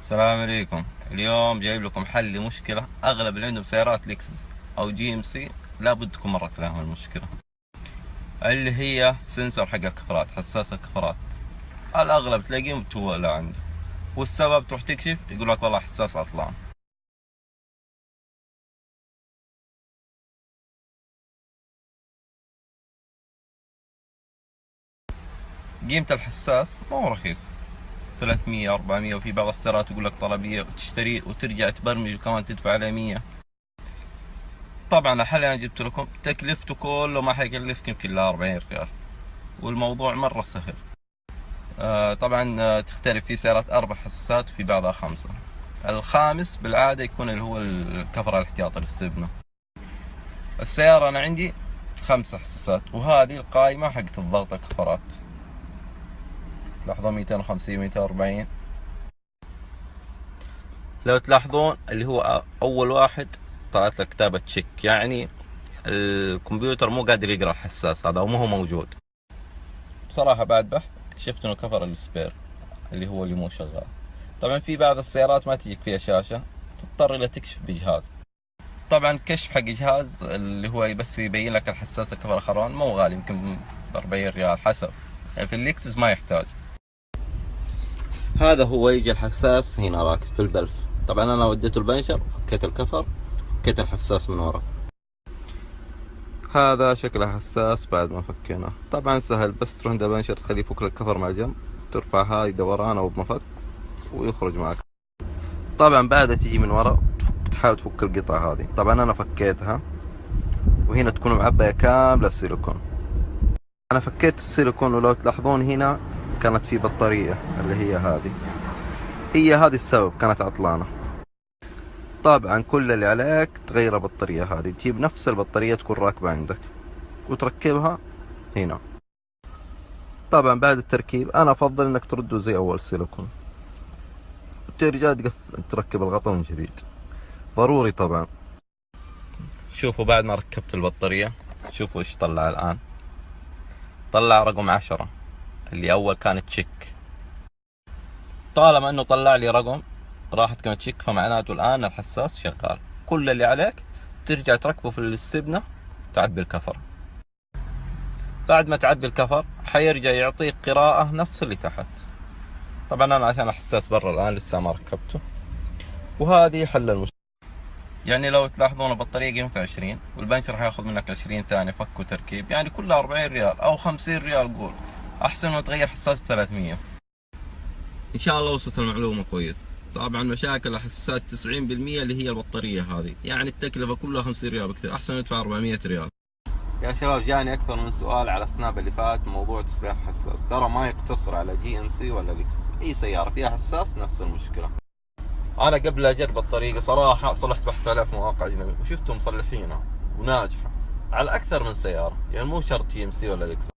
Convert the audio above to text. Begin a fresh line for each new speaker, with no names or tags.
السلام عليكم. اليوم جايب لكم حل لمشكلة أغلب اللي عندهم سيارات لكسس أو جي ام سي لابد تكون مرت لهم المشكلة، اللي هي السنسور حق الكفرات، حساس الكفرات. الأغلب تلاقيه متولى عنده، والسبب تروح تكشف يقول لك والله حساس عطلان. قيمة الحساس مو رخيص، 300 400، وفي بعض السيارات يقول لك طلبية وتشتريه وترجع تبرمج وكمان تدفع عليه 100. طبعا الحل اللي انا جبت لكم تكلفته كله ما حيكلفك يمكن ل 40 ريال، والموضوع مرة سهل. طبعا تختلف، في سيارات 4 حساسات وفي بعضها 5. الخامس بالعادة يكون اللي هو الكفر الاحتياطي للسبنة. السيارة أنا عندي 5 حساسات، وهذه القائمة حقت الضغط الكفرات، تلاحظون 250 240. لو تلاحظون اللي هو أول واحد طلعت لك كتابة تشيك، يعني الكمبيوتر مو قادر يقرأ الحساس هذا ومو هو موجود. بصراحة بعد بحث اكتشفت انه كفر السبير اللي هو اللي مو شغال. طبعا في بعض السيارات ما تجيك فيها شاشة، تضطر الى تكشف بجهاز. طبعا كشف حق جهاز اللي هو بس يبين لك الحساس الكفر الخران مو غالي، يمكن ب 40 ريال حسب. يعني في الليكسس ما يحتاج. هذا هو يجي الحساس هنا راكب في البلف. طبعا انا وديته البنشر وفكيت الكفر، فكيت الحساس من ورا. هذا شكله حساس بعد ما فكيناه. طبعا سهل، بس تروح عند البنشر تخليه يفك لك الكفر مع جنب، ترفع هاي دوران او بمفك ويخرج معك. طبعا بعدها تجي من ورا تحاول تفك القطعة هذه. طبعا انا فكيتها، وهنا تكون معبية كاملة السيليكون. انا فكيت السيليكون، ولو تلاحظون هنا كانت في بطارية اللي هي هذه، هي هذه السبب كانت عطلانة. طبعا كل اللي عليك تغير البطارية هذه، تجيب نفس البطارية تكون راكبة عندك وتركبها هنا. طبعا بعد التركيب انا افضل انك ترده زي اول سيليكون، وترجع تركب الغطاء من جديد، ضروري طبعا. شوفوا بعد ما ركبت البطارية، شوفوا ايش طلع الان. طلع رقم 10 اللي اول كانت تشيك. طالما انه طلع لي رقم راحت كانت تشيك، فمعناته الان الحساس شغال. كل اللي عليك ترجع تركبه في السبنة، تعبي الكفر. بعد ما تعبي الكفر حيرجع يعطيك قراءة نفس اللي تحت. طبعا انا عشان الحساس برا الان لسه ما ركبته. وهذه حل المشكلة. يعني لو تلاحظون البطارية قيمتها 20، والبنشر حياخذ منك 20 ثانية فك وتركيب، يعني كلها 40 ريال أو 50 ريال قول. أحسن ما تغير حساس ب 300. إن شاء الله وصلت المعلومة كويس. طبعا مشاكل الحساسات 90% اللي هي البطارية هذه، يعني التكلفة كلها 50 ريال بكثير، أحسن ندفع 400 ريال. يا شباب جاني أكثر من سؤال على السناب اللي فات موضوع تصليح حساس. ترى ما يقتصر على جي ام سي ولا لكسس، أي سيارة فيها حساس نفس المشكلة. انا قبل اجرب الطريقه صراحه صلحت بحث عليها في مواقع اجنبيه، وشفتهم مصلحينها وناجحه على اكثر من سياره، يعني مو شرط جي ام سي ولا لكسس.